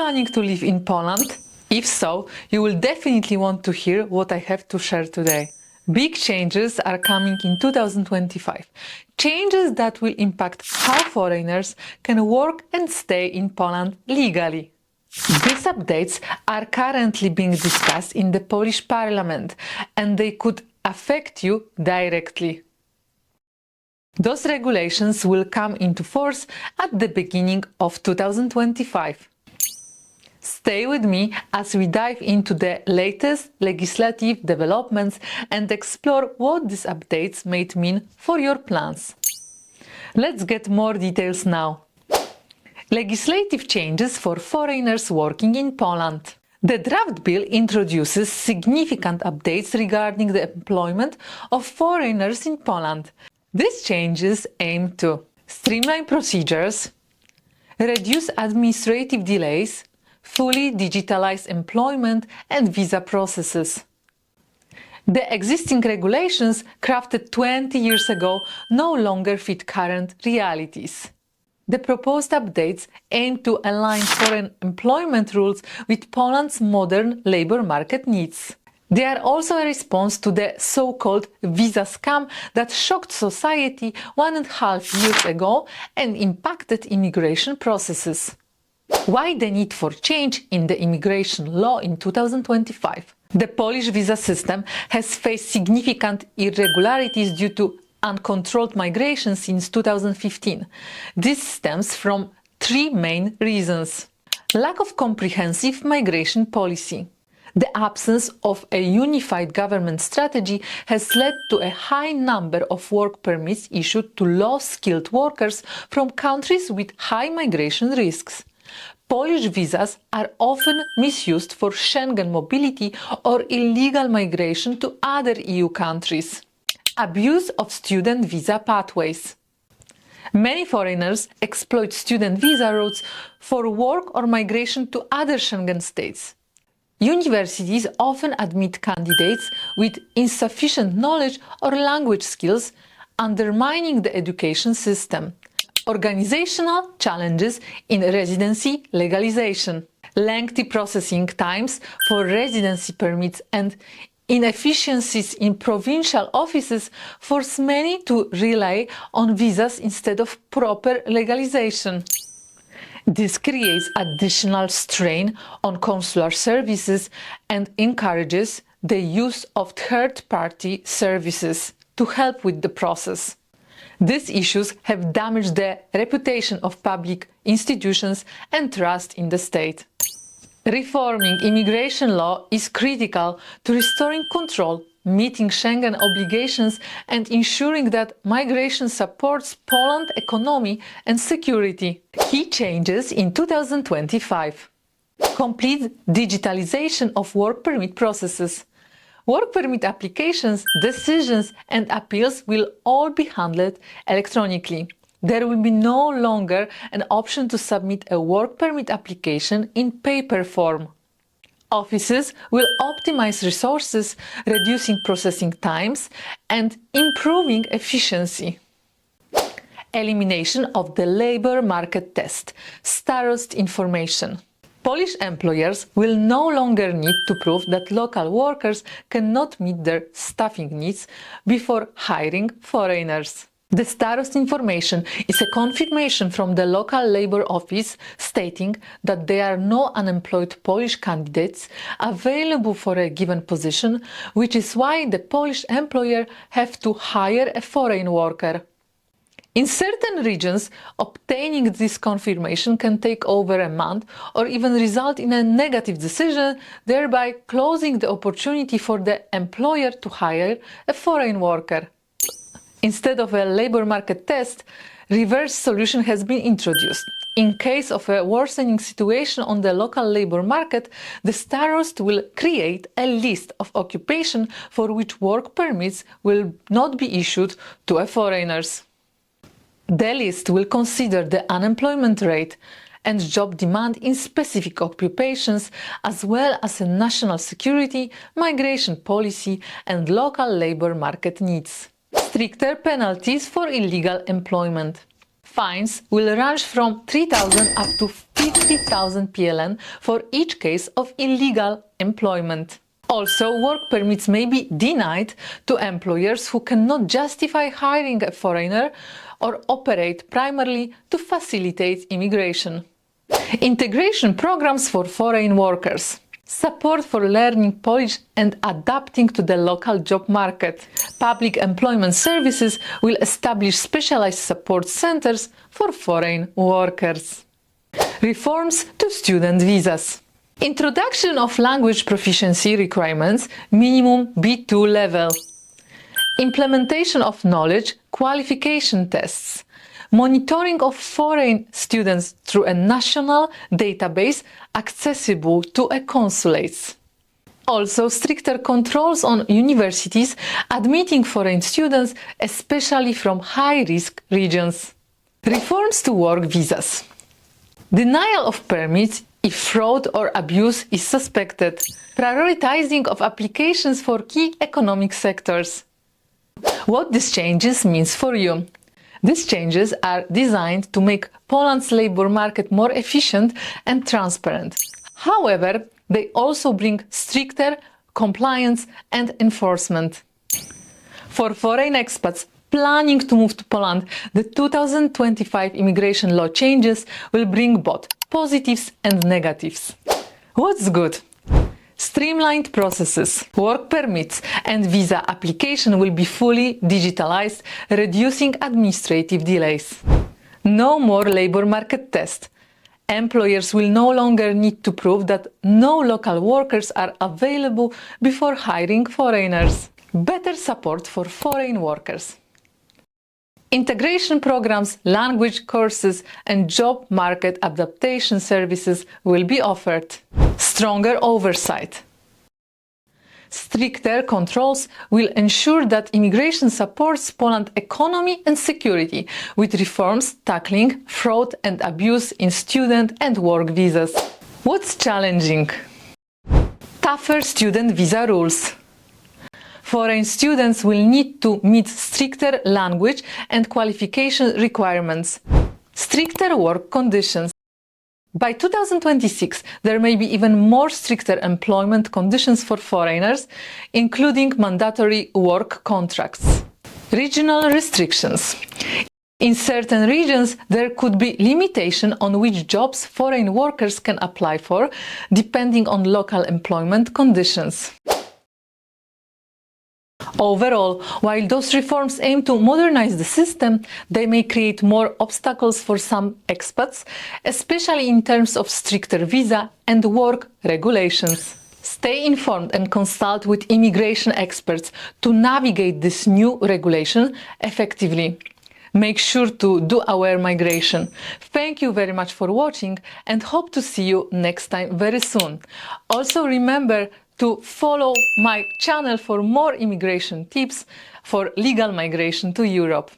planning to live in Poland? If so, you will definitely want to hear what I have to share today. Big changes are coming in 2025. Changes that will impact how foreigners can work and stay in Poland legally. These updates are currently being discussed in the Polish Parliament, and they could affect you directly. Those regulations will come into force at the beginning of 2025. Stay with me as we dive into the latest legislative developments and explore what these updates might mean for your plans. Let's get more details now. Legislative changes for foreigners working in Poland. The draft bill introduces significant updates regarding the employment of foreigners in Poland. These changes aim to streamline procedures, reduce administrative delays, fully digitalize employment and visa processes. The existing regulations, crafted 20 years ago, no longer fit current realities. The proposed updates aim to align foreign employment rules with Poland's modern labor market needs. They are also a response to the so-called visa scam that shocked society 1.5 years ago and impacted immigration processes. Why the need for change in the immigration law in 2025? The Polish visa system has faced significant irregularities due to uncontrolled migration since 2015. This stems from three main reasons. Lack of comprehensive migration policy. The absence of a unified government strategy has led to a high number of work permits issued to low-skilled workers from countries with high migration risks. Polish visas are often misused for Schengen mobility or illegal migration to other EU countries. Abuse of student visa pathways. Many foreigners exploit student visa routes for work or migration to other Schengen states. Universities often admit candidates with insufficient knowledge or language skills, undermining the education system. Organizational challenges in residency legalization. Lengthy processing times for residency permits and inefficiencies in provincial offices force many to rely on visas instead of proper legalization. This creates additional strain on consular services and encourages the use of third-party services to help with the process. These issues have damaged the reputation of public institutions and trust in the state. Reforming immigration law is critical to restoring control, meeting Schengen obligations, and ensuring that migration supports Poland's economy and security. Key changes in 2025. Complete digitalization of work permit processes. Work permit applications, decisions, and appeals will all be handled electronically. There will be no longer an option to submit a work permit application in paper form. Offices will optimize resources, reducing processing times and improving efficiency. Elimination of the labor market test, starost information. Polish employers will no longer need to prove that local workers cannot meet their staffing needs before hiring foreigners. The starost information is a confirmation from the local labor office stating that there are no unemployed Polish candidates available for a given position, which is why the Polish employer have to hire a foreign worker. In certain regions, obtaining this confirmation can take over a month or even result in a negative decision, thereby closing the opportunity for the employer to hire a foreign worker. Instead of a labor market test, reverse solution has been introduced. In case of a worsening situation on the local labor market, the starost will create a list of occupations for which work permits will not be issued to foreigners. The list will consider the unemployment rate and job demand in specific occupations, as well as a national security, migration policy, and local labor market needs. Stricter penalties for illegal employment. Fines will range from 3,000 up to 50,000 PLN for each case of illegal employment. Also, work permits may be denied to employers who cannot justify hiring a foreigner or operate primarily to facilitate immigration. Integration programs for foreign workers. Support for learning Polish and adapting to the local job market. Public employment services will establish specialized support centers for foreign workers. Reforms to student visas. Introduction of language proficiency requirements, minimum B2 level. Implementation of knowledge qualification tests. Monitoring of foreign students through a national database accessible to consulates. Also, stricter controls on universities admitting foreign students, especially from high-risk regions. Reforms to work visas. Denial of permits if fraud or abuse is suspected. Prioritizing of applications for key economic sectors. What these changes means for you. These changes are designed to make Poland's labor market more efficient and transparent. However, they also bring stricter compliance and enforcement. For foreign expats planning to move to Poland, the 2025 immigration law changes will bring both positives and negatives. What's good? Streamlined processes, work permits and visa application will be fully digitalized, reducing administrative delays. No more labor market test. Employers will no longer need to prove that no local workers are available before hiring foreigners. Better support for foreign workers. Integration programs, language courses and job market adaptation services will be offered. Stronger oversight. Stricter controls will ensure that immigration supports Poland's economy and security, with reforms tackling fraud and abuse in student and work visas. What's challenging? Tougher student visa rules. Foreign students will need to meet stricter language and qualification requirements, stricter work conditions. By 2026, there may be even more stricter employment conditions for foreigners, including mandatory work contracts. Regional restrictions. In certain regions, there could be limitation on which jobs foreign workers can apply for, depending on local employment conditions. Overall, while those reforms aim to modernize the system, they may create more obstacles for some expats, especially in terms of stricter visa and work regulations. Stay informed and consult with immigration experts to navigate this new regulation effectively. Make sure to do aware migration. Thank you very much for watching and hope to see you next time very soon. Also remember to follow my channel for more immigration tips for legal migration to Europe.